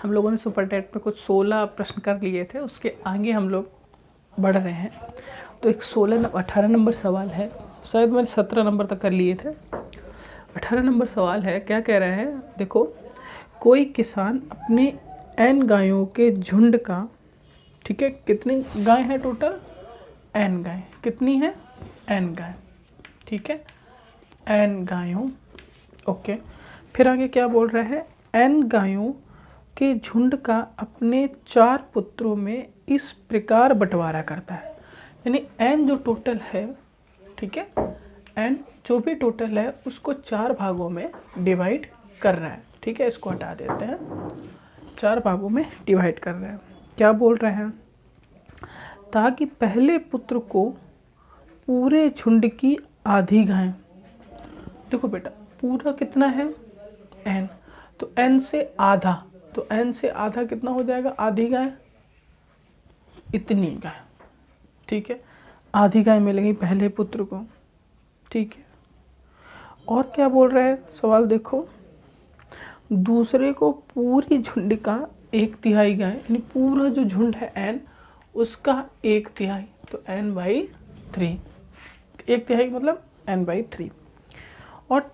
हम लोगों ने सुपर टेट में कुछ 16 प्रश्न कर लिए थे, उसके आगे हम लोग बढ़ रहे हैं। तो एक 18 नंबर सवाल है, शायद मैंने 17 नंबर तक कर लिए थे। 18 नंबर सवाल है, क्या कह रहा है, देखो, कोई किसान अपने n गायों के झुंड का, ठीक है, कितनी गाय है टोटल, n गाय, कितनी है, n गाय, ठीक है, n गायों, ओके। फिर आगे क्या बोल रहा है, n गायों के झुंड का अपने 4 पुत्रों में इस प्रकार बंटवारा करता है। यानी n जो टोटल है, ठीक है, n जो भी टोटल है उसको 4 भागों में डिवाइड कर रहा है, ठीक है। इसको हटा देते हैं, 4 भागों में डिवाइड कर रहे हैं। क्या बोल रहे हैं, ताकि पहले पुत्र को पूरे झुंड की आधी गाय, देखो बेटा पूरा कितना है n, तो n से आधा, तो n से आधा कितना हो जाएगा, आधी गाय, इतनी गाय, ठीक है, आधी गाय मिलेगी पहले पुत्र को, ठीक है। और क्या बोल रहा है सवाल, देखो, दूसरे को पूरी झुंड का 1/3 गाय, यानी पूरा जो झुंड है n उसका 1/3, तो n/3, 1/3 मतलब n/3। और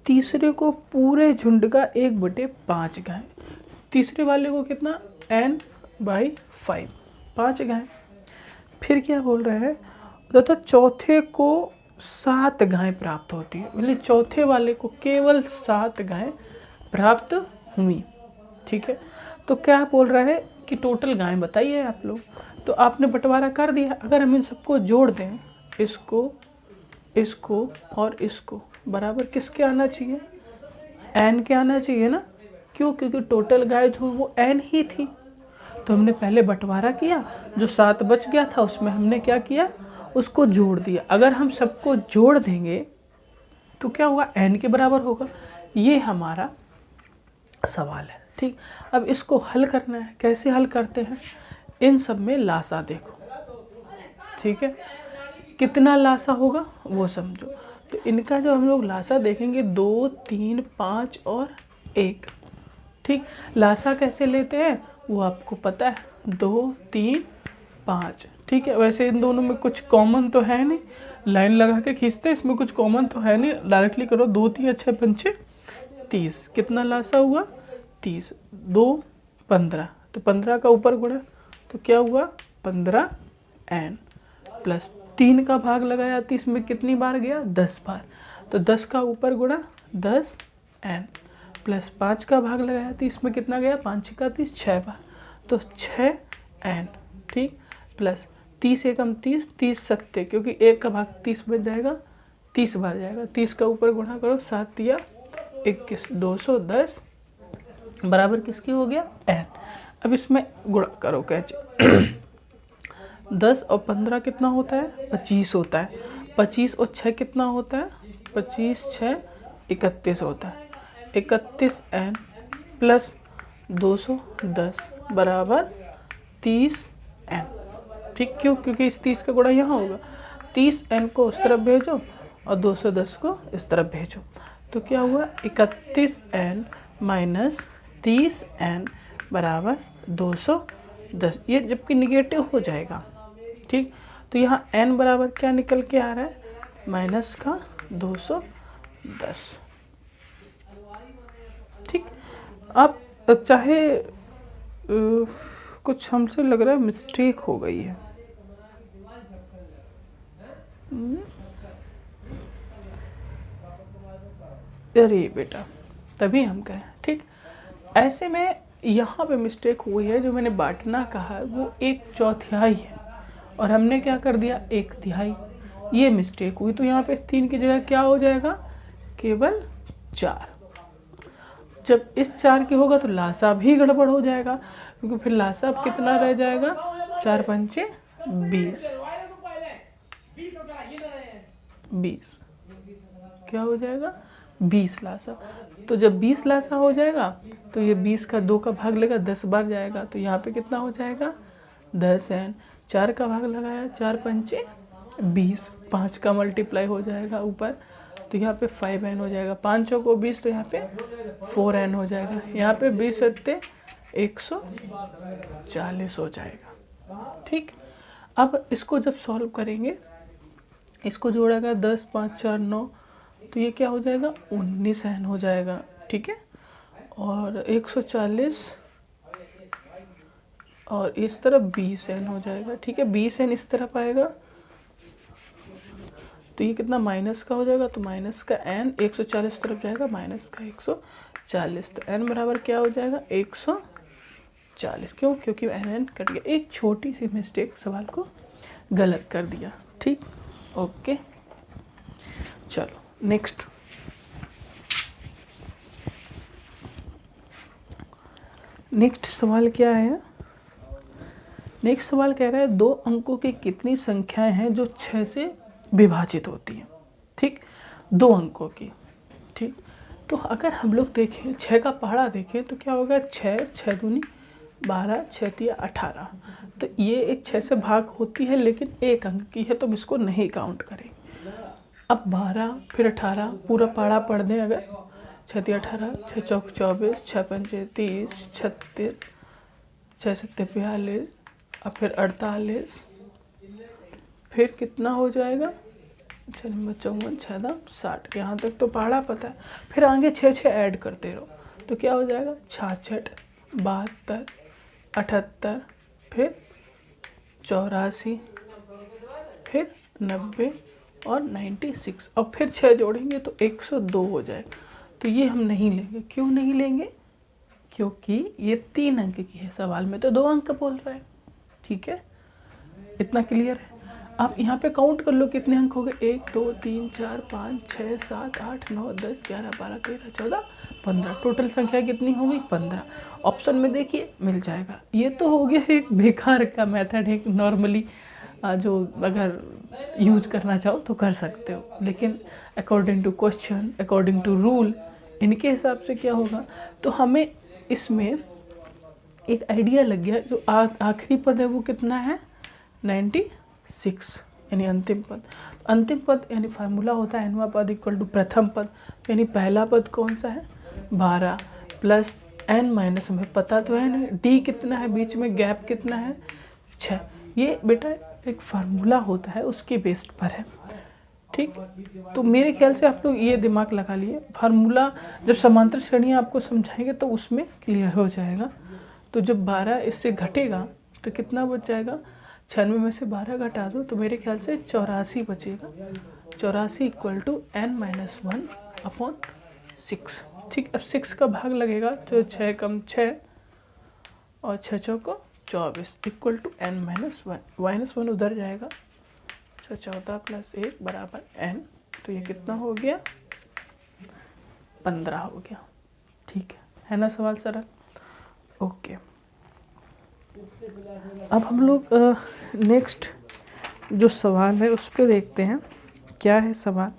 तीसरे को पूरे झुंड का 1/5 गाय, तीसरे वाले को कितना, n/5, 5 गाय। फिर क्या बोल रहे हैं, तो चौथे को 7 गाय प्राप्त होती है, मतलब चौथे वाले को केवल 7 गाय प्राप्त हुई, ठीक है। तो क्या बोल रहा है कि टोटल गाय बताइए आप लोग, तो आपने बंटवारा कर दिया। अगर हम इन सबको जोड़ दें, इसको, इसको और इसको, बराबर किसके आना चाहिए, n के आना चाहिए ना, क्यों, क्योंकि टोटल गाय जो वो n ही थी। तो हमने पहले बंटवारा किया, जो 7 बच गया था उसमें हमने क्या किया, उसको जोड़ दिया। अगर हम सबको जोड़ देंगे तो क्या होगा, n के बराबर होगा। ये हमारा सवाल है, ठीक। अब इसको हल करना है, कैसे हल करते हैं, इन सब में लासा देखो, ठीक है, कितना लासा होगा वो समझो। तो इनका जो हम लोग लासा देखेंगे, 2, 3, 5 और 1, ठीक। लासा कैसे लेते हैं वो आपको पता है, 2, 3, 5, ठीक है। वैसे इन दोनों में कुछ कॉमन तो है नहीं, लाइन लगा के खींचते हैं, इसमें कुछ कॉमन तो है नहीं, डायरेक्टली करो, 2, 3, 6, 5, 30, कितना लासा हुआ, 30, 2, 15, तो 15 का ऊपर गुणा, तो क्या हुआ, 15n, प्लस 3 का भाग लगाया 30 में कितनी बार गया, 10 बार, तो 10 का ऊपर गुणा 10n, प्लस 5 का भाग लगाया 30 में कितना गया, 5 का 30, 6 बार, तो 6n, ठीक, प्लस 30 एकम 30, 30 सत्ते, क्योंकि 1 का भाग 30 बच जाएगा, 30 बार जाएगा, 30 का ऊपर गुणा करो, 7 या 21, 210 बराबर किसकी हो गया, n। अब इसमें गुणा करो कैसे, 10 और 15 कितना होता है, 25 होता है, 25 और 6 कितना होता है, 25, 6, 31 होता है, 31n प्लस 210 बराबर 30n, ठीक। क्यों, क्योंकि इस 30 का गुणा यहाँ होगा, 30n को उस तरफ भेजो और 210 को इस तरफ भेजो, तो क्या हुआ, 31n माइनस 30n बराबर 210, ये जबकि निगेटिव हो जाएगा, ठीक। तो यहाँ n बराबर क्या निकल के आ रहा है, माइनस का 210, ठीक। अब चाहे कुछ हमसे लग रहा है मिस्टेक हो गई है, अरे बेटा, तभी हम कहें, ठीक। ऐसे में यहाँ पे मिस्टेक हुई है, जो मैंने बांटना कहा है वो 1/4 है और हमने क्या कर दिया, 1/3, ये मिस्टेक हुई। तो यहाँ पे 3 की जगह क्या हो जाएगा, केवल 4। जब इस 4 की होगा तो लासा भी गड़बड़ हो जाएगा, क्योंकि फिर लासा कितना रह जाएगा, 4 पंचे 20, 20 क्या हो जाएगा, 20 लासा। तो जब 20 लासा हो जाएगा तो ये 20 का 2 का भाग लेगा, 10 बार जाएगा, तो यहाँ पे कितना हो जाएगा, 10n, 4 का भाग लगाया, 4 पंचे 20, 5 का मल्टीप्लाई हो जाएगा ऊपर, तो यहाँ पे 5n हो जाएगा, 5 को 20, तो यहाँ पे 4n हो जाएगा, यहाँ पे 20 सत्ते 140 हो जाएगा। ठीक, अब इसको जब सॉल्व करेंगे, इसको जोड़ेगा 10 5 4 9, तो ये क्या हो जाएगा 19 n हो जाएगा। ठीक है, और 140 और इस तरफ 20 n हो जाएगा। ठीक है, 20 n इस तरफ आएगा तो ये कितना माइनस का हो जाएगा, तो माइनस का n 140 तरफ जाएगा, माइनस का 140, तो n बराबर क्या हो जाएगा 140। क्यों? क्योंकि n कट गया, एक छोटी सी मिस्टेक सवाल को गलत कर दिया। ठीक, ओके, चलो नेक्स्ट। नेक्स्ट सवाल क्या है? नेक्स्ट सवाल कह रहा है 2 अंकों की कितनी संख्याएं हैं जो 6 से विभाजित होती हैं। ठीक, 2 अंकों की। ठीक, तो अगर हम लोग देखें 6 का पहाड़ा देखें तो क्या होगा 6 6 दूनी 12 6 तिया 18, तो ये एक 6 से भाग होती है लेकिन 1 अंक की है तो हम इसको नहीं काउंट करें। अब 12 फिर 18 पूरा पहाड़ा पढ़ दें, अगर 6 तिया 18 6 चौक 24 6 पंचे 30 36 6 सत्ते 42 और फिर 48, फिर कितना हो जाएगा 6 नंबर 54 6 दाम 60। यहाँ तक तो पहाड़ा पता है, फिर आगे 6 6 ऐड करते रहो तो क्या हो जाएगा 66 72 78 फिर 84 फिर 90 और 96 और फिर 6 जोड़ेंगे तो 102 हो जाएगा। तो ये हम नहीं लेंगे। क्यों नहीं लेंगे? क्योंकि ये 3 अंक की है, सवाल में तो 2 अंक बोल रहा है। ठीक है, इतना क्लियर है। आप यहाँ पे काउंट कर लो कितने अंक हो गए, 1 2 3 4 5 6 7 8 9 10 11 12 13 14 15, टोटल संख्या कितनी होगी 15। ऑप्शन में देखिए मिल जाएगा। ये तो हो गया एक बेकार का मेथड है, नॉर्मली जो अगर यूज करना चाहो तो कर सकते हो, लेकिन according to question according to rule इनके हिसाब से क्या होगा, तो हमें इसमें एक आइडिया लग गया। जो आखिरी पद है वो कितना है 96, यानी अंतिम पद। अंतिम पद यानी फार्मूला होता है nवां पद इक्वल टू प्रथम पद, यानी पहला पद कौन सा है 12 प्लस n माइनस, हमें पता तो है ना d कितना है, बीच में गैप कितना है 6। ये बेटा एक फार्मूला होता है, उसके बेस्ड पर है। ठीक, तो मेरे ख्याल से आप लोग ये दिमाग लगा लिए, फार्मूला जब समांतर श्रेणियाँ आपको समझाएंगे तो उसमें क्लियर हो जाएगा। तो जब 12 इससे घटेगा तो कितना बच जाएगा, 96 में से 12 घटा दो तो मेरे ख्याल से 84 बचेगा। 84 इक्वल टू n-1/6। ठीक, अब 6 का भाग लगेगा तो 6 कम 6 और 6 चौको 24 इक्वल टू n-1, -1 उधर जाएगा, 14 प्लस 1 बराबर n, तो ये कितना हो गया 15 हो गया। ठीक है ना सवाल सरल? ओके, अब हम लोग नेक्स्ट जो सवाल है उस पर देखते हैं क्या है सवाल।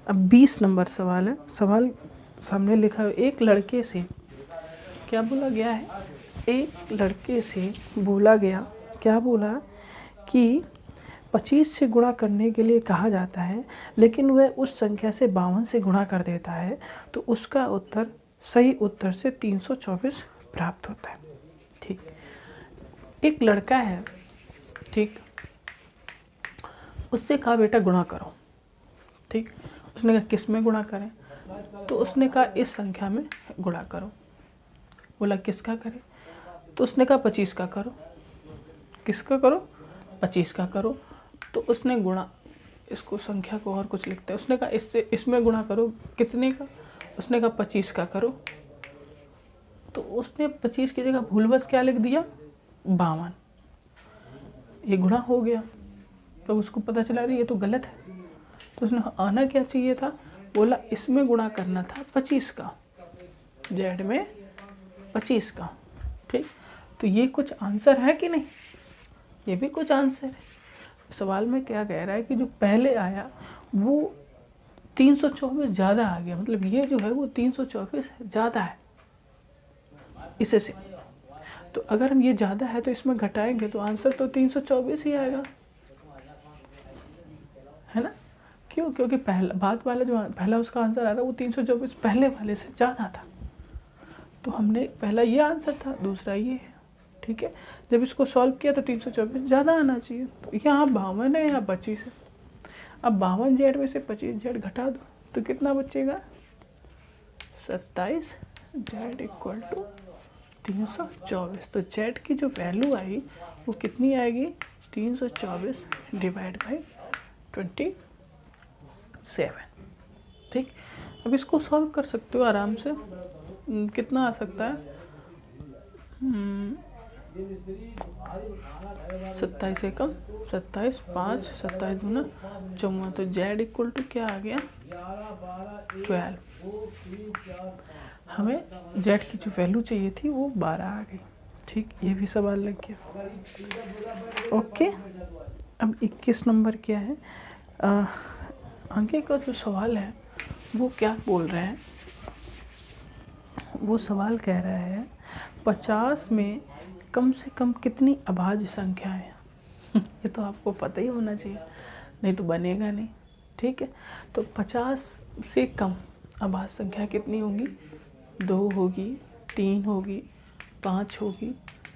अब 20 नंबर सवाल है। सवाल सामने लिखा है, एक लड़के से क्या बोला गया है, एक लड़के से बोला गया, क्या बोला कि 25 से गुणा करने के लिए कहा जाता है, लेकिन वह उस संख्या से 52 से गुणा कर देता है तो उसका उत्तर सही उत्तर से 324 प्राप्त होता है। ठीक, एक लड़का है, ठीक, उससे कहा बेटा गुणा करो। ठीक, उसने कहा किस में गुणा करें, तो उसने कहा इस संख्या में गुणा करो। बोला किसका करें, तो उसने कहा 25 का करो। किसका करो, 25 का करो। तो उसने गुणा, इसको संख्या को और कुछ लिखते हैं, उसने कहा इससे इसमें गुणा करो, कितने का, उसने कहा 25 का करो। तो उसने 25 की जगह भूलवश क्या लिख दिया 52, ये गुणा हो गया। तो उसको पता चला रही ये तो गलत है, तो उसने आना क्या चाहिए था, बोला इसमें गुणा करना था 25 का, जेड में 25 का। ठीक, तो ये कुछ आंसर है कि नहीं, ये भी कुछ आंसर है। सवाल में क्या कह रहा है कि जो पहले आया वो 324 ज़्यादा आ गया, मतलब ये जो है वो 324 ज़्यादा है इससे से। तो अगर हम ये ज़्यादा है तो इसमें घटाएंगे तो आंसर तो 324 ही आएगा, है ना। क्यों? क्योंकि पहला बाद वाला जो पहला उसका आंसर आ रहा है वो 324 पहले वाले से ज़्यादा था। तो हमने पहला ये आंसर था, दूसरा ये है, ठीक है। जब इसको सॉल्व किया तो 324 ज़्यादा आना चाहिए, तो यहाँ 52 है, यहाँ 25 है। अब 52 जेड में से 25 जेड घटा दो तो कितना बचेगा, 27 जेड इक्वल टू 324। तो जेड की जो वैल्यू आई वो कितनी आएगी, 324 डिवाइड बाई 27, ठीक। अब इसको सॉल्व कर सकते हो आराम से। कितना आ सकता है, 27 एकम 27, 5, 27 दूना 54। तो जेड इक्वल टू क्या आ गया, 12। हमें जेड की जो वैल्यू चाहिए थी वो 12 आ गई, ठीक। ये भी सवाल लग गया। ओके, अब 21 नंबर क्या है, आगे का जो सवाल है वो क्या बोल रहे हैं, वो सवाल कह रहा है 50 में कम से कम कितनी अभाज्य संख्या है। ये तो आपको पता ही होना चाहिए, नहीं तो बनेगा नहीं, ठीक है। तो 50 से कम अभाज्य संख्या कितनी होगी, 2 होगी, 3 होगी, 5 होगी,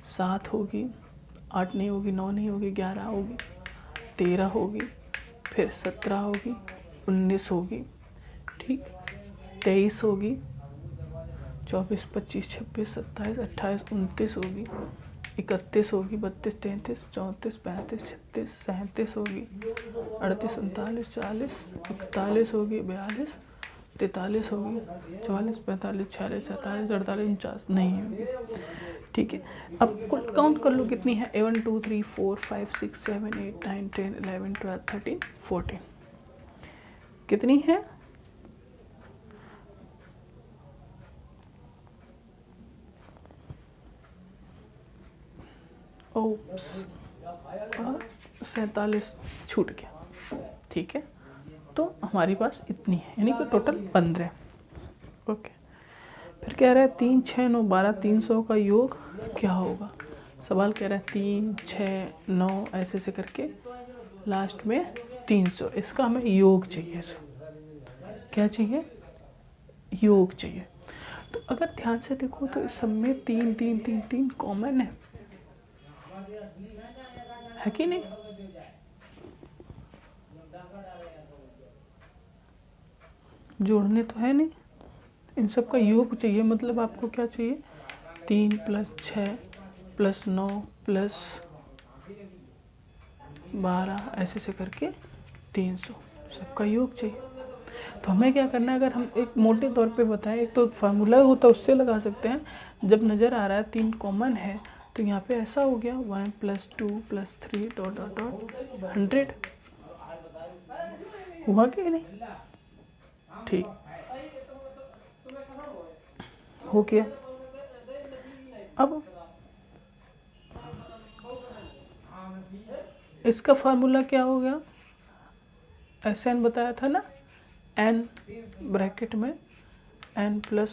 7 होगी, 8 नहीं होगी, 9 नहीं होगी, 11 होगी, 13 होगी, फिर 17 होगी, 19 होगी, ठीक, 23 होगी, 24, 25, 26, 27, 28, 29 होगी, 31 होगी, 32, 33, 34, 35, 36, 37 होगी, 38, 39, 40, 41 होगी, 42, 43 होगी, 44, 45, 46, 47, 48, 49 नहीं होगी, ठीक है। अब कुल काउंट कर लो कितनी है, 1 2 3 4 5 6 7 8 9 10 11 12 13 14 कितनी है, ओप्स 47 छूट गया, ठीक है। तो हमारे पास इतनी है, यानी कि टोटल 15। ओके, फिर कह रहा है 3, 6, 9, 12, 300 का योग क्या होगा। सवाल कह रहा है 3, 6, 9 ऐसे से करके लास्ट में 300, इसका हमें योग चाहिए। क्या चाहिए, योग चाहिए। तो अगर ध्यान से देखो तो इस सब में 3, 3, 3, 3 कॉमन है कि नहीं, जोड़ने तो है नहीं, इन सब का योग चाहिए। मतलब आपको क्या चाहिए, 3 + 6 + 9 + 12 ऐसे से करके 300 सबका योग चाहिए। तो हमें क्या करना है, अगर हम एक मोटे तौर पे बताएं, एक तो फार्मूला होता है उससे लगा सकते हैं। जब नज़र आ रहा है 3 कॉमन है तो यहाँ पे ऐसा हो गया 1 + 2 + 3 ... 100 हुआ कि नहीं, ठीक हो गया। अब इसका फार्मूला क्या हो गया, SN बताया था ना, n ब्रैकेट में n +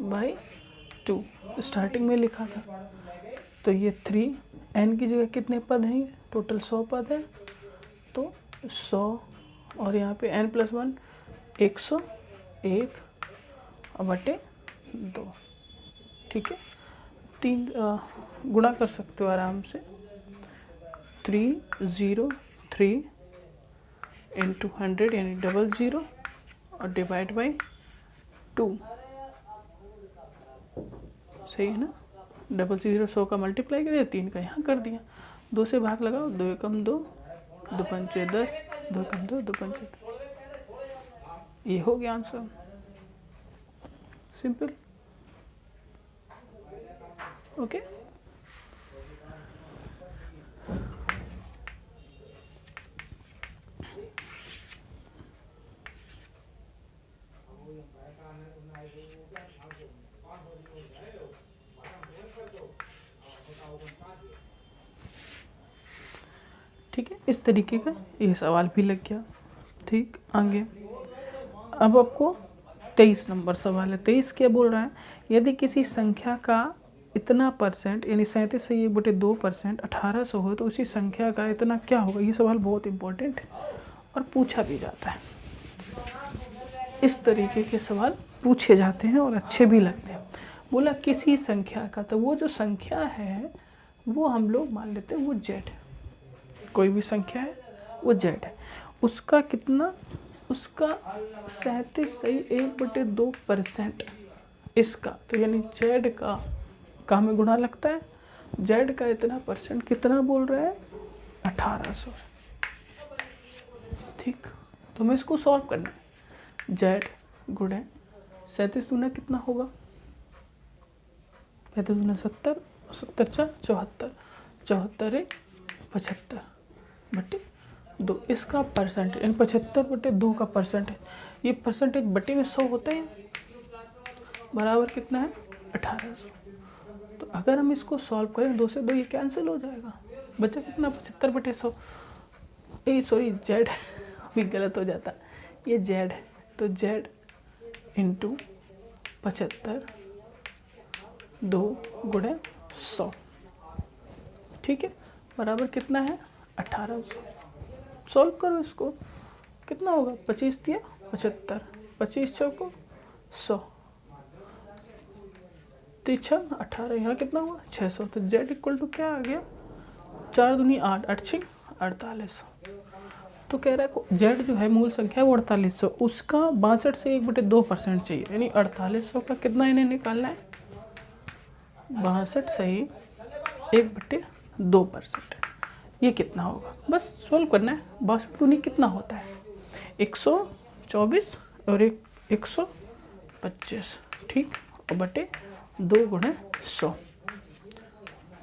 1/2 स्टार्टिंग में लिखा था। तो ये 3 n की जगह कितने पद हैं, टोटल 100 पद है, तो 100 और यहाँ पे n + 1 101/2, ठीक है। 3 गुणा कर सकते हो आराम से, 303 × 100 यानी 00 और डिवाइड बाई 2, सही है ना। 00 100 का मल्टीप्लाई कर दिया, 3 का यहाँ कर दिया, 2 से भाग लगाओ, 2 एकम 2, 2 पंचे 10, 2 एकम 2, 2 पंचे 10, ये हो गया आंसर, सिंपल। ओके, ठीक है। इस तरीके का ये सवाल भी लग गया, ठीक। आगे अब आपको 23 नंबर सवाल है। 23 क्या बोल रहा है, यदि किसी संख्या का इतना % यानी 37 से ये बटे 2% 1800 हो तो उसी संख्या का इतना क्या होगा। ये सवाल बहुत इम्पोर्टेंट है और पूछा भी जाता है। इस तरीके के सवाल पूछे जाते हैं और अच्छे भी लगते हैं। बोला किसी संख्या का, तो वो जो संख्या है वो हम लोग मान लेते हैं वो जेड, कोई भी संख्या है वो जेड है, उसका कितना, उसका 37.1/2% इसका, तो यानी जेड का में गुणा लगता है, जेड का इतना परसेंट कितना बोल रहे हैं 1800। ठीक, तो हमें इसको सॉल्व करना है। जेड गुणे 37 दूना कितना होगा, 35 दूना 70, 70 × 74, 74 × 75/2, इसका परसेंट यानी 75/2 का परसेंट है, ये परसेंटेज बटे में 100 होता है, बराबर कितना है 1800। तो अगर हम इसको सॉल्व करें 2 से 2 ये कैंसिल हो जाएगा, बचा कितना 75/100, सॉरी जेड भी गलत हो जाता, ये जेड है, तो जेड इंटू 75 2 गुणे 100, ठीक है, बराबर कितना है 1800। सॉल्व करो इसको, कितना होगा 25 × 75, 25 चौको 100, 3 × 18, यहाँ कितना हुआ 600, तो जेड इक्वल टू क्या आ गया 4 दूनी 8, 8 × 4800। तो कह रहा है जेड जो है मूल संख्या है वो 4800, उसका 62 से 1/2% चाहिए, यानी 4800 का कितना इन्हें निकालना है 62 से ही 1/2%, ये कितना होगा, बस सोल्व करना है। 62 दूनी कितना होता है 124 और 125, ठीक, और बटे 2 गुणे 100,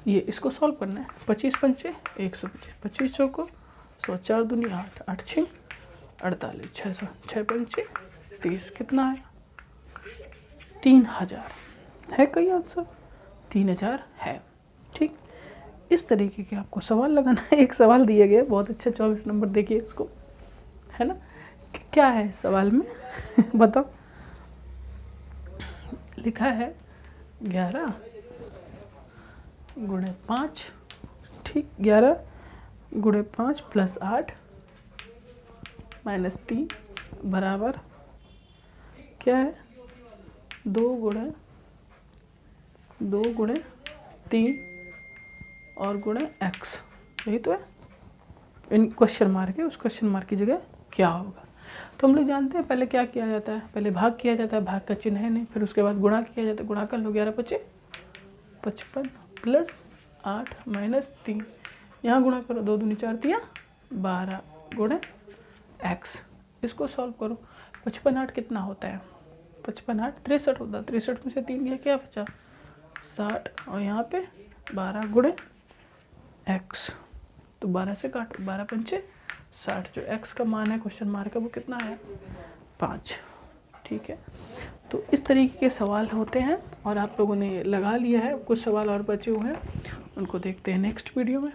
ये इसको सॉल्व करना है। 25 × 5 = 125, 25 चौको 100, 4 दूनी 8, 8 × 48, 600, 6 × 5 = 30, कितना है 3000 है, कई आंसर 3000 है। ठीक, इस तरीके के आपको सवाल लगाना है। एक सवाल दिया गया बहुत अच्छा, 24 नंबर, देखिए इसको, है ना, क्या है सवाल में बताओ, लिखा है 11 गुणे 5, ठीक, 11 गुणे 5 + 8 - 3 बराबर क्या है 2 गुणे 3 और गुणे x, यही तो है, इन क्वेश्चन मार्क है, उस क्वेश्चन मार्क की जगह क्या होगा। तो हम लोग जानते हैं पहले क्या किया जाता है, पहले भाग किया जाता है, भाग का चिन्ह है नहीं, फिर उसके बाद गुणा किया जाता है, गुणा कर लो 11 × 5 = 55 + 8 - 3, यहाँ गुणा करो 2 दूनी 4 × 12 गुणे x, इसको सॉल्व करो। 55 8 कितना होता है 55 8 63 होता है, 63 में से 3 गया क्या बचा 60, और यहाँ पे 12 गुणे x, तो 12 से काटो, 12 × 5 = 60, जो x का मान है क्वेश्चन मार्क का वो कितना है 5, ठीक है। तो इस तरीके के सवाल होते हैं और आप लोगों ने लगा लिया है, कुछ सवाल और बचे हुए हैं, उनको देखते हैं नेक्स्ट वीडियो में।